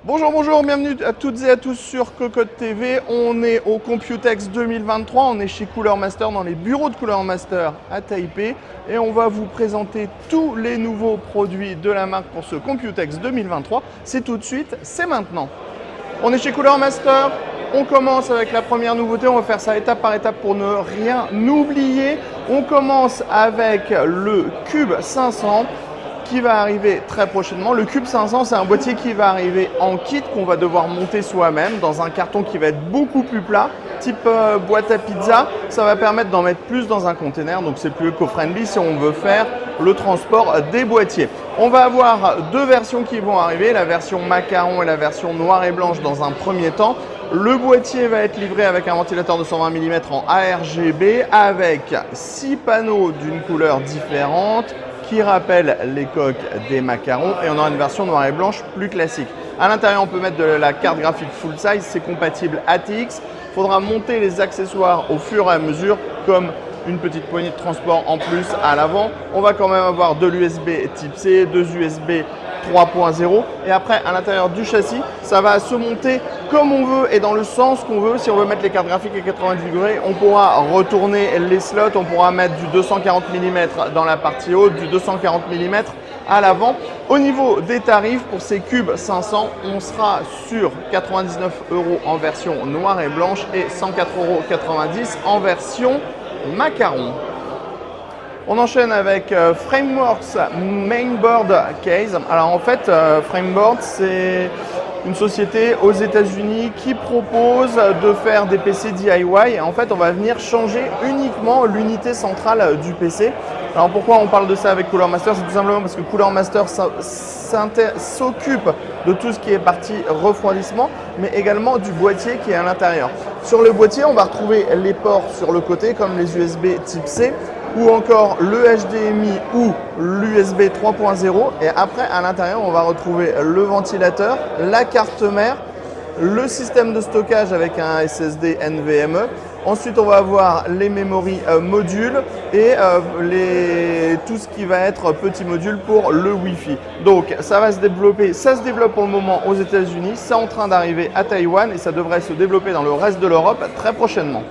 Bonjour, bonjour, bienvenue à toutes et à tous sur Cocotte TV. On est au Computex 2023, on est chez Cooler Master, dans les bureaux de Cooler Master à Taipei. Et on va vous présenter tous les nouveaux produits de la marque pour ce Computex 2023. C'est tout de suite, c'est maintenant. On est chez Cooler Master, on commence avec la première nouveauté, on va faire ça étape par étape pour ne rien oublier. On commence avec le Cube 500. Qui va arriver très prochainement. Le Cube 500, c'est un boîtier qui va arriver en kit qu'on va devoir monter soi-même dans un carton qui va être beaucoup plus plat, type boîte à pizza. Ça va permettre d'en mettre plus dans un container, donc c'est plus éco-friendly si on veut faire le transport des boîtiers. On va avoir deux versions qui vont arriver, la version macaron et la version noire et blanche dans un premier temps. Le boîtier va être livré avec un ventilateur de 120 mm en ARGB avec 6 panneaux d'une couleur différente qui rappelle les coques des macarons, et on aura une version noire et blanche plus classique. À l'intérieur, on peut mettre de la carte graphique full size, c'est compatible ATX. Il faudra monter les accessoires au fur et à mesure, comme une petite poignée de transport en plus à l'avant. On va quand même avoir de l'USB type C, deux USB 3.0, et après à l'intérieur du châssis, ça va se monter comme on veut et dans le sens qu'on veut. Si on veut mettre les cartes graphiques à 90 degrés, on pourra retourner les slots, on pourra mettre du 240 mm dans la partie haute, du 240 mm à l'avant. Au niveau des tarifs pour ces cubes 500, on sera sur 99 € en version noire et blanche et 104,90 € en version macaron. On enchaîne avec Frameworks Mainboard Case. Alors en fait, Frameboard, c'est une société aux États-Unis qui propose de faire des PC DIY. Et en fait, on va venir changer uniquement l'unité centrale du PC. Alors pourquoi on parle de ça avec Cooler Master? C'est tout simplement parce que Cooler Master s'occupe de tout ce qui est partie refroidissement, mais également du boîtier qui est à l'intérieur. Sur le boîtier, on va retrouver les ports sur le côté comme les USB type C, ou encore le HDMI ou l'USB 3.0. Et après, à l'intérieur, on va retrouver le ventilateur, la carte mère, le système de stockage avec un SSD NVMe. Ensuite, on va avoir les memory modules et tout ce qui va être petit module pour le Wi-Fi. Donc, ça va se développer. Ça se développe pour le moment aux États-Unis. C'est en train d'arriver à Taïwan et ça devrait se développer dans le reste de l'Europe très prochainement.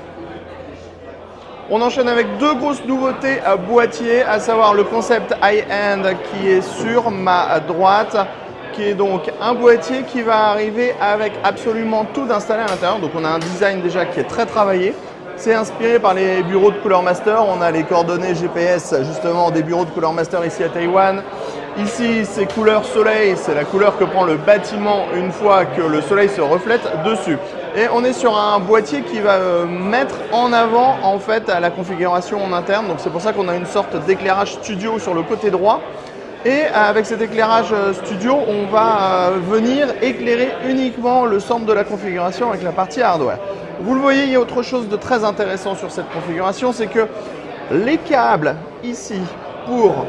On enchaîne avec deux grosses nouveautés à boîtier, à savoir le concept high-end qui est sur ma droite, qui est donc un boîtier qui va arriver avec absolument tout installé à l'intérieur. Donc on a un design déjà qui est très travaillé. C'est inspiré par les bureaux de Cooler Master. On a les coordonnées GPS justement des bureaux de Cooler Master ici à Taïwan. Ici, c'est couleur soleil, c'est la couleur que prend le bâtiment une fois que le soleil se reflète dessus. Et on est sur un boîtier qui va mettre en avant en fait la configuration en interne. Donc c'est pour ça qu'on a une sorte d'éclairage studio sur le côté droit. Et avec cet éclairage studio, on va venir éclairer uniquement le centre de la configuration avec la partie hardware. Vous le voyez, il y a autre chose de très intéressant sur cette configuration, c'est que les câbles ici pour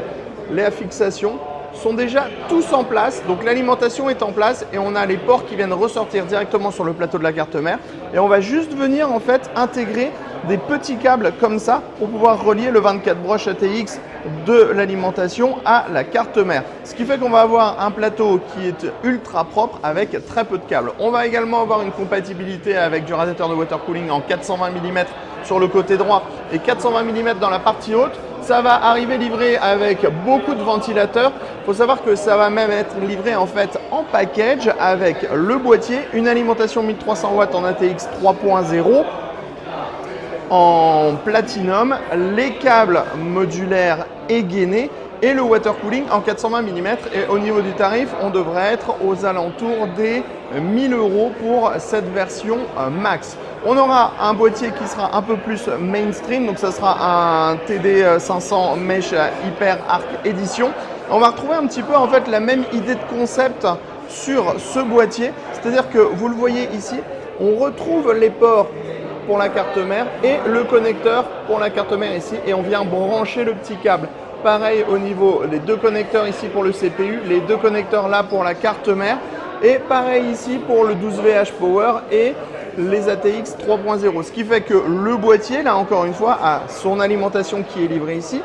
la fixation sont déjà tous en place, donc l'alimentation est en place et on a les ports qui viennent ressortir directement sur le plateau de la carte mère, et on va juste venir en fait intégrer des petits câbles comme ça pour pouvoir relier le 24 broches ATX de l'alimentation à la carte mère. Ce qui fait qu'on va avoir un plateau qui est ultra propre avec très peu de câbles. On va également avoir une compatibilité avec du radiateur de water cooling en 420 mm sur le côté droit et 420 mm dans la partie haute. Ça va arriver livré avec beaucoup de ventilateurs. Il faut savoir que ça va même être livré en fait en package avec le boîtier, une alimentation 1300 watts en ATX 3.0 en platinum, les câbles modulaires et gainés et le water cooling en 420 mm. Et au niveau du tarif, on devrait être aux alentours des 1000 € pour cette version max. On aura un boîtier qui sera un peu plus mainstream, donc ça sera un TD500 Mesh Hyper Arc Edition. On va retrouver un petit peu en fait la même idée de concept sur ce boîtier, c'est-à-dire que vous le voyez ici, on retrouve les ports pour la carte mère et le connecteur pour la carte mère ici, et on vient brancher le petit câble. Pareil au niveau des deux connecteurs ici pour le CPU, les deux connecteurs là pour la carte mère, et pareil ici pour le 12VH Power et les ATX 3.0. Ce qui fait que le boîtier, là encore une fois, a son alimentation qui est livrée ici.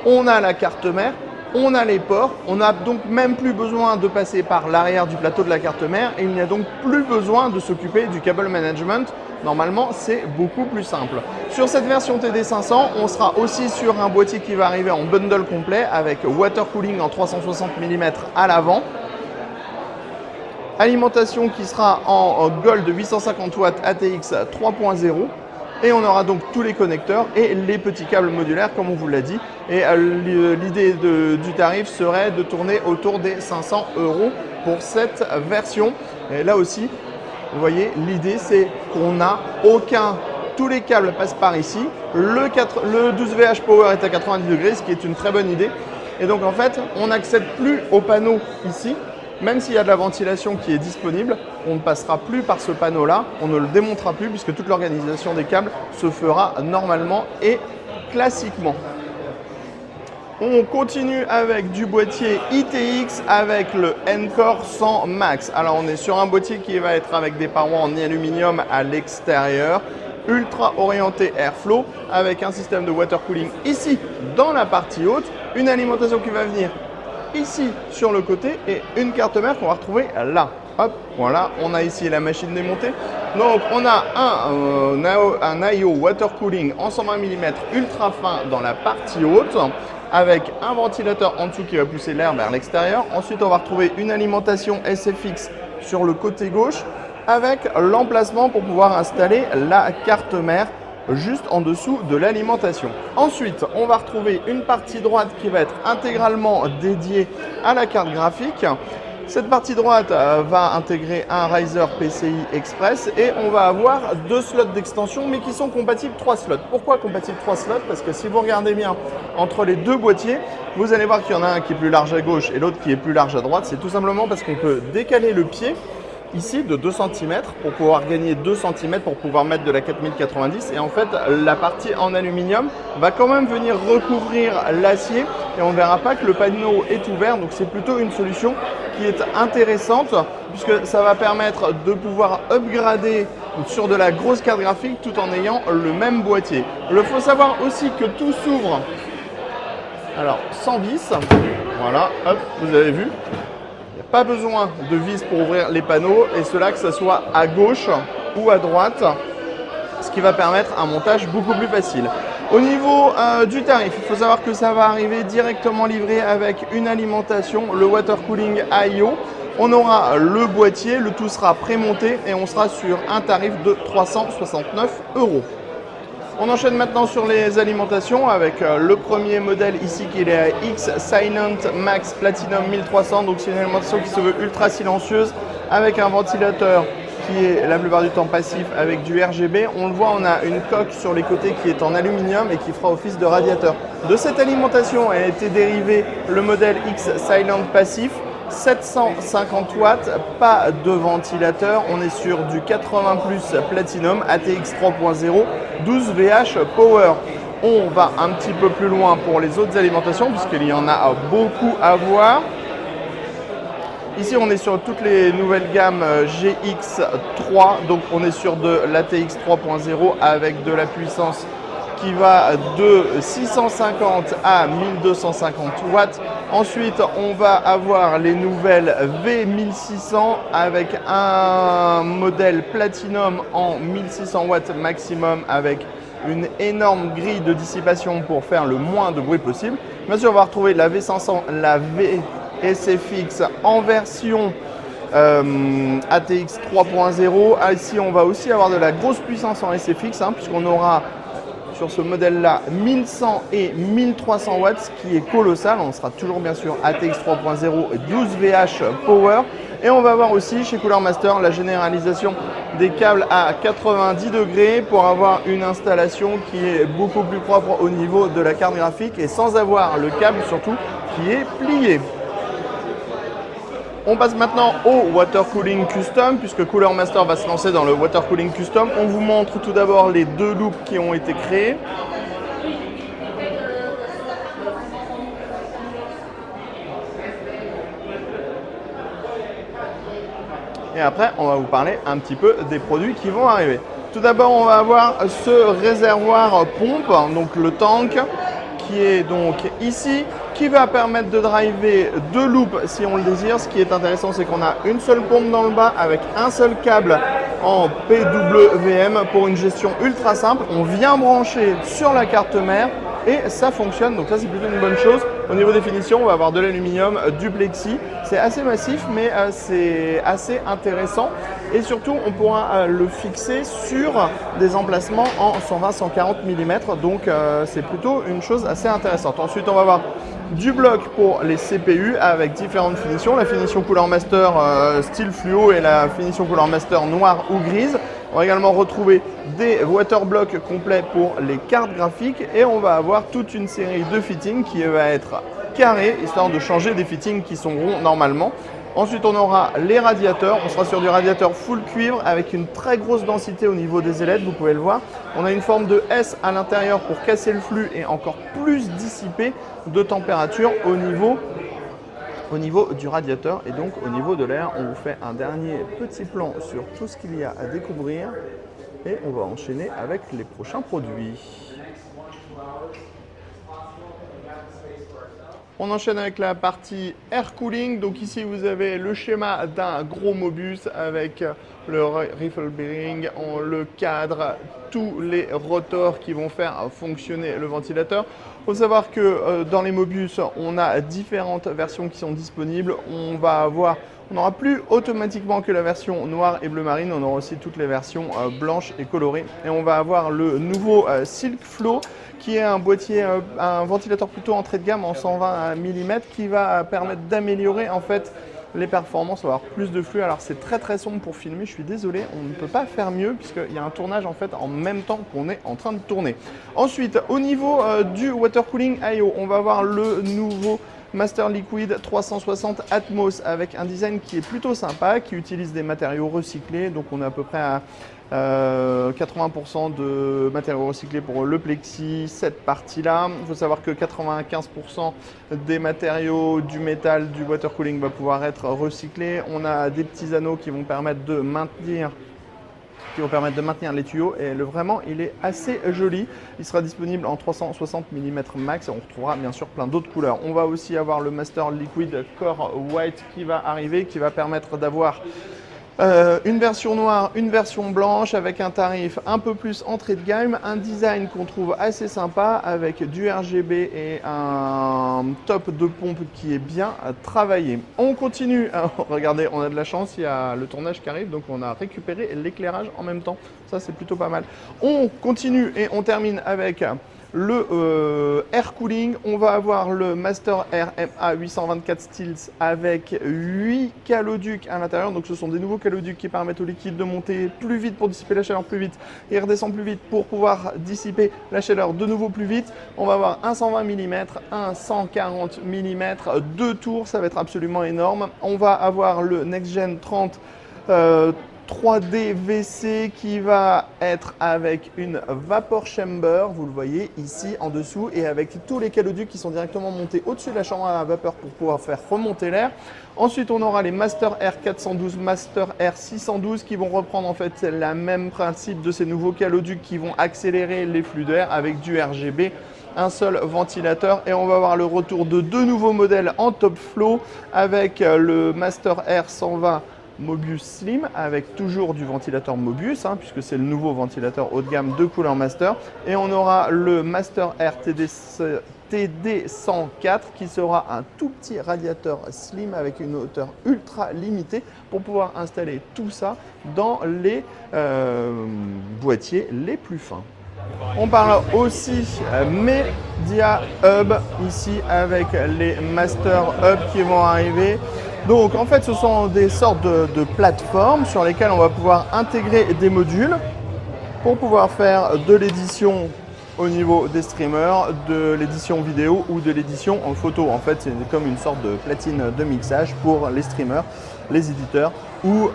On a la carte mère, On a les ports, on n'a donc même plus besoin de passer par l'arrière du plateau de la carte mère et il n'y a donc plus besoin de s'occuper du cable management. Normalement, c'est beaucoup plus simple. Sur cette version TD500, on sera aussi sur un boîtier qui va arriver en bundle complet avec water cooling en 360 mm à l'avant. Alimentation qui sera en Gold 850 watts ATX 3.0. Et on aura donc tous les connecteurs et les petits câbles modulaires comme on vous l'a dit. Et l'idée du tarif serait de tourner autour des 500 € pour cette version. Et là aussi, vous voyez, l'idée c'est qu'on n'a tous les câbles passent par ici. Le 12VH Power est à 90 degrés, ce qui est une très bonne idée. Et donc en fait, on n'accède plus au panneau ici. Même s'il y a de la ventilation qui est disponible, on ne passera plus par ce panneau-là, on ne le démontera plus puisque toute l'organisation des câbles se fera normalement et classiquement. On continue avec du boîtier ITX avec le Encore 100 Max. Alors on est sur un boîtier qui va être avec des parois en aluminium à l'extérieur, ultra orienté airflow avec un système de water cooling ici dans la partie haute, une alimentation qui va venir ici sur le côté et une carte mère qu'on va retrouver là. Hop, voilà, on a ici la machine démontée. Donc on a un IO water cooling en 120 mm ultra fin dans la partie haute avec un ventilateur en dessous qui va pousser l'air vers l'extérieur. Ensuite on va retrouver une alimentation SFX sur le côté gauche avec l'emplacement pour pouvoir installer la carte mère juste en dessous de l'alimentation. Ensuite, on va retrouver une partie droite qui va être intégralement dédiée à la carte graphique. Cette partie droite va intégrer un Riser PCI Express et on va avoir 2 slots d'extension mais qui sont compatibles 3 slots. Pourquoi compatibles 3 slots? Parce que si vous regardez bien entre les deux boîtiers, vous allez voir qu'il y en a un qui est plus large à gauche et l'autre qui est plus large à droite. C'est tout simplement parce qu'on peut décaler le pied ici de 2 cm pour pouvoir gagner 2 cm pour pouvoir mettre de la 4090 et en fait la partie en aluminium va quand même venir recouvrir l'acier et on ne verra pas que le panneau est ouvert, donc c'est plutôt une solution qui est intéressante puisque ça va permettre de pouvoir upgrader sur de la grosse carte graphique tout en ayant le même boîtier. Il faut savoir aussi que tout s'ouvre alors sans vis, voilà, hop, vous avez vu. Pas besoin de vis pour ouvrir les panneaux et cela que ce soit à gauche ou à droite, ce qui va permettre un montage beaucoup plus facile. Au niveau du tarif, il faut savoir que ça va arriver directement livré avec une alimentation, le water cooling IO. On aura le boîtier, le tout sera prémonté et on sera sur un tarif de 369 €. On enchaîne maintenant sur les alimentations avec le premier modèle ici qui est la X Silent Max Platinum 1300. Donc c'est une alimentation qui se veut ultra silencieuse avec un ventilateur qui est la plupart du temps passif avec du RGB. On le voit, on a une coque sur les côtés qui est en aluminium et qui fera office de radiateur. De cette alimentation a été dérivé le modèle X Silent Passif. 750 watts, pas de ventilateur, on est sur du 80 plus Platinum ATX 3.0 12VH Power. On va un petit peu plus loin pour les autres alimentations puisqu'il y en a beaucoup à voir. Ici on est sur toutes les nouvelles gammes GX3, donc on est sur de l'ATX 3.0 avec de la puissance qui va de 650 à 1250 watts. Ensuite, on va avoir les nouvelles V1600 avec un modèle Platinum en 1600 watts maximum avec une énorme grille de dissipation pour faire le moins de bruit possible. Bien sûr, on va retrouver la V500, la VSFX en version ATX 3.0. Ici, on va aussi avoir de la grosse puissance en SFX puisqu'on aura sur ce modèle-là 1100 et 1300 watts, ce qui est colossal. On sera toujours bien sûr ATX 3.0 12VH Power. Et on va voir aussi chez Cooler Master la généralisation des câbles à 90 degrés pour avoir une installation qui est beaucoup plus propre au niveau de la carte graphique et sans avoir le câble surtout qui est plié. On passe maintenant au Water Cooling Custom, puisque Cooler Master va se lancer dans le Water Cooling Custom. On vous montre tout d'abord les 2 loops qui ont été créés. Et après, on va vous parler un petit peu des produits qui vont arriver. Tout d'abord, on va avoir ce réservoir pompe, donc le tank, qui est donc ici, qui va permettre de driver 2 loops si on le désire. Ce qui est intéressant, c'est qu'on a une seule pompe dans le bas avec un seul câble en PWM pour une gestion ultra simple. On vient brancher sur la carte mère et ça fonctionne, donc ça c'est plutôt une bonne chose. Au niveau des finitions, on va avoir de l'aluminium, du plexi. C'est assez massif, mais c'est assez intéressant. Et surtout, on pourra le fixer sur des emplacements en 120-140 mm. Donc c'est plutôt une chose assez intéressante. Ensuite, on va avoir du bloc pour les CPU avec différentes finitions. La finition couleur master style fluo et la finition couleur master noire ou grise. On va également retrouver des waterblocks complets pour les cartes graphiques et on va avoir toute une série de fittings qui va être carré, histoire de changer des fittings qui sont ronds normalement. Ensuite, on aura les radiateurs. On sera sur du radiateur full cuivre avec une très grosse densité au niveau des ailettes, vous pouvez le voir. On a une forme de S à l'intérieur pour casser le flux et encore plus dissiper de température au niveau du radiateur et donc au niveau de l'air. On vous fait un dernier petit plan sur tout ce qu'il y a à découvrir et on va enchaîner avec les prochains produits. On enchaîne avec la partie air cooling. Donc ici, vous avez le schéma d'un gros Mobus avec le rifle bearing, le cadre, tous les rotors qui vont faire fonctionner le ventilateur. Il faut savoir que dans les Mobus, on a différentes versions qui sont disponibles. On n'aura plus automatiquement que la version noire et bleu marine, on aura aussi toutes les versions blanches et colorées. Et on va avoir le nouveau Silk Flow qui est un boîtier, un ventilateur plutôt entrée de gamme en 120 mm qui va permettre d'améliorer en fait les performances, on va avoir plus de flux. Alors c'est très sombre pour filmer, je suis désolé, on ne peut pas faire mieux puisqu'il y a un tournage en fait en même temps qu'on est en train de tourner. Ensuite, au niveau du water cooling IO, on va avoir le nouveau Master Liquid 360 Atmos avec un design qui est plutôt sympa, qui utilise des matériaux recyclés. Donc on est à peu près à 80% de matériaux recyclés pour le plexi, cette partie-là. Il faut savoir que 95% des matériaux du métal du water cooling va pouvoir être recyclé. On a des petits anneaux qui vont permettre de maintenir les tuyaux et vraiment il est assez joli. Il sera disponible en 360 mm max et on retrouvera bien sûr plein d'autres couleurs. On va aussi avoir le Master Liquid Core White qui va arriver, qui va permettre d'avoir une version noire, une version blanche avec un tarif un peu plus entrée de gamme, un design qu'on trouve assez sympa avec du RGB et un top de pompe qui est bien travaillé. On continue, regardez, on a de la chance, il y a le tournage qui arrive, donc on a récupéré l'éclairage en même temps, ça c'est plutôt pas mal. On continue et on termine avec le air cooling. On va avoir le Master Air MA 824 Steels avec 8 caloducs à l'intérieur. Donc ce sont des nouveaux caloducs qui permettent au liquide de monter plus vite pour dissiper la chaleur plus vite et redescendre plus vite pour pouvoir dissiper la chaleur de nouveau plus vite. On va avoir un 120 mm, un 140 mm, 2 tours, ça va être absolument énorme. On va avoir le Next Gen 30 3D WC qui va être avec une vapor chamber, vous le voyez ici en dessous, et avec tous les caloducs qui sont directement montés au-dessus de la chambre à vapeur pour pouvoir faire remonter l'air. Ensuite, on aura les Master Air 412, Master Air 612 qui vont reprendre en fait le même principe de ces nouveaux caloducs qui vont accélérer les flux d'air avec du RGB. Un seul ventilateur et on va avoir le retour de 2 nouveaux modèles en top flow avec le Master Air 120 Mobius Slim avec toujours du ventilateur Mobius puisque c'est le nouveau ventilateur haut de gamme de Cooler Master, et on aura le Master Air TD 104 qui sera un tout petit radiateur slim avec une hauteur ultra limitée pour pouvoir installer tout ça dans les boîtiers les plus fins. On parle aussi Media Hub ici avec les Master Hub qui vont arriver. Donc en fait ce sont des sortes de plateformes sur lesquelles on va pouvoir intégrer des modules pour pouvoir faire de l'édition au niveau des streamers, de l'édition vidéo ou de l'édition en photo. En fait c'est comme une sorte de platine de mixage pour les streamers, les éditeurs ou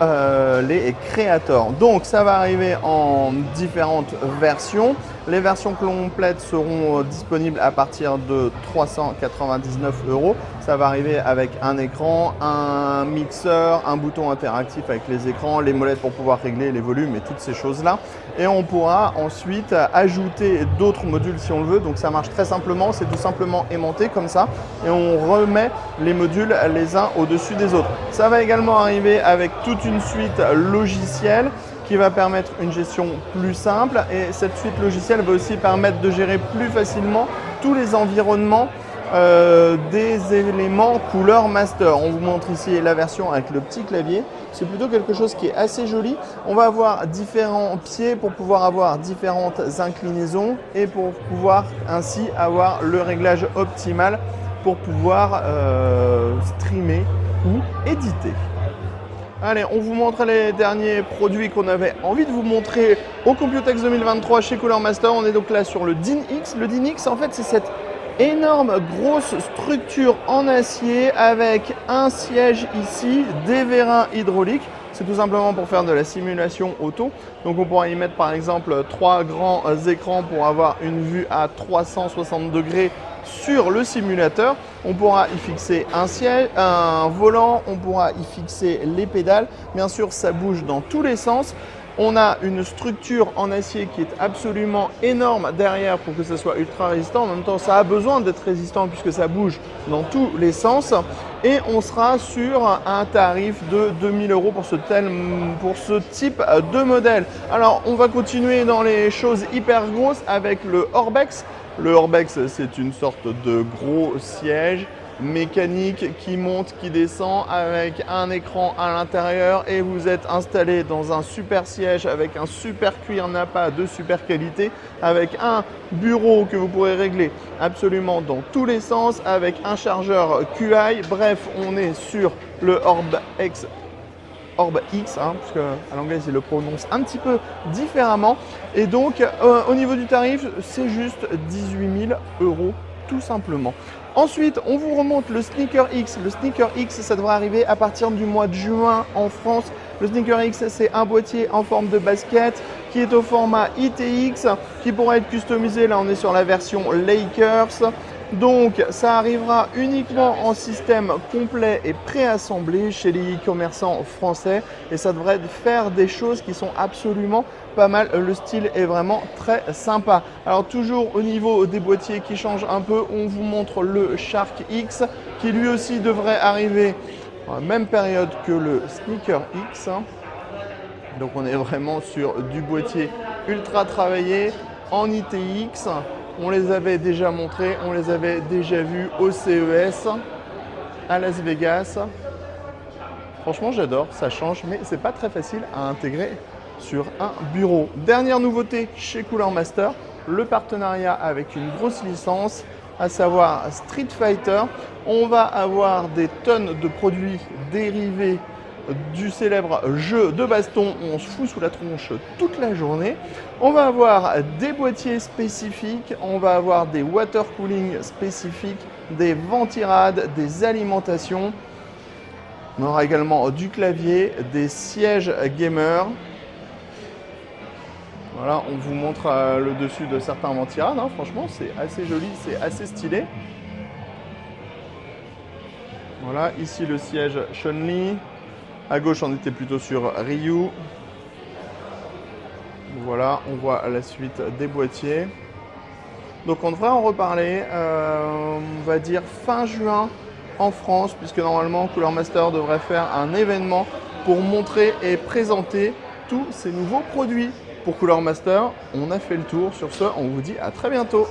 les Creator. Donc ça va arriver en différentes versions. Les versions complètes seront disponibles à partir de 399 €. Ça va arriver avec un écran, un mixeur, un bouton interactif avec les écrans, les molettes pour pouvoir régler les volumes et toutes ces choses-là. Et on pourra ensuite ajouter d'autres modules si on le veut. Donc ça marche très simplement, c'est tout simplement aimanté comme ça et on remet les modules les uns au-dessus des autres. Ça va également arriver avec toute une suite logicielle qui va permettre une gestion plus simple et cette suite logicielle va aussi permettre de gérer plus facilement tous les environnements des éléments Cooler Master. On vous montre ici la version avec le petit clavier. C'est plutôt quelque chose qui est assez joli. On va avoir différents pieds pour pouvoir avoir différentes inclinaisons et pour pouvoir ainsi avoir le réglage optimal pour pouvoir streamer ou éditer. Allez, on vous montre les derniers produits qu'on avait envie de vous montrer au Computex 2023 chez Cooler Master. On est donc là sur le DIN-X. Le DIN-X, en fait, c'est cette énorme grosse structure en acier avec un siège ici, des vérins hydrauliques. C'est tout simplement pour faire de la simulation auto. Donc on pourra y mettre par exemple 3 grands écrans pour avoir une vue à 360 degrés sur le simulateur. On pourra y fixer un siège, un volant, on pourra y fixer les pédales. Bien sûr, ça bouge dans tous les sens. On a une structure en acier qui est absolument énorme derrière pour que ça soit ultra résistant. En même temps, ça a besoin d'être résistant puisque ça bouge dans tous les sens. Et on sera sur un tarif de 2000 € pour ce type de modèle. Alors, on va continuer dans les choses hyper grosses avec le Orbex. Le Orbex, c'est une sorte de gros siège mécanique qui monte, qui descend avec un écran à l'intérieur et vous êtes installé dans un super siège avec un super cuir Nappa de super qualité, avec un bureau que vous pourrez régler absolument dans tous les sens, avec un chargeur QI. Bref, on est sur le Orbex. Orb-X, parce qu'à l'anglais ils le prononcent un petit peu différemment. Et donc au niveau du tarif, c'est juste 18 000 € tout simplement. Ensuite, on vous remonte le Sneaker X. Le Sneaker X, ça devrait arriver à partir du mois de juin en France. Le Sneaker X, c'est un boîtier en forme de basket qui est au format ITX, qui pourra être customisé. Là, on est sur la version Lakers. Donc, ça arrivera uniquement en système complet et préassemblé chez les e-commerçants français. Et ça devrait faire des choses qui sont absolument pas mal. Le style est vraiment très sympa. Alors, toujours au niveau des boîtiers qui changent un peu, on vous montre le Shark X qui lui aussi devrait arriver à la même période que le Sneaker X. Donc, on est vraiment sur du boîtier ultra travaillé en ITX. On les avait déjà montrés, on les avait déjà vus au CES à Las Vegas. Franchement, j'adore, ça change, mais c'est pas très facile à intégrer sur un bureau. Dernière nouveauté chez Cooler Master, le partenariat avec une grosse licence, à savoir Street Fighter. On va avoir des tonnes de produits dérivés du célèbre jeu de baston où on se fout sous la tronche toute la journée. On va avoir des boîtiers spécifiques, on va avoir des water cooling spécifiques, des ventirades, des alimentations. On aura également du clavier, des sièges gamer. Voilà, on vous montre le dessus de certains ventirades. Franchement, c'est assez joli, c'est assez stylé. Voilà, ici le siège Chun-Li. À gauche, on était plutôt sur Ryu. Voilà, on voit la suite des boîtiers. Donc on devrait en reparler, on va dire fin juin en France, puisque normalement Cooler Master devrait faire un événement pour montrer et présenter tous ces nouveaux produits. Pour Cooler Master, on a fait le tour. Sur ce, on vous dit à très bientôt.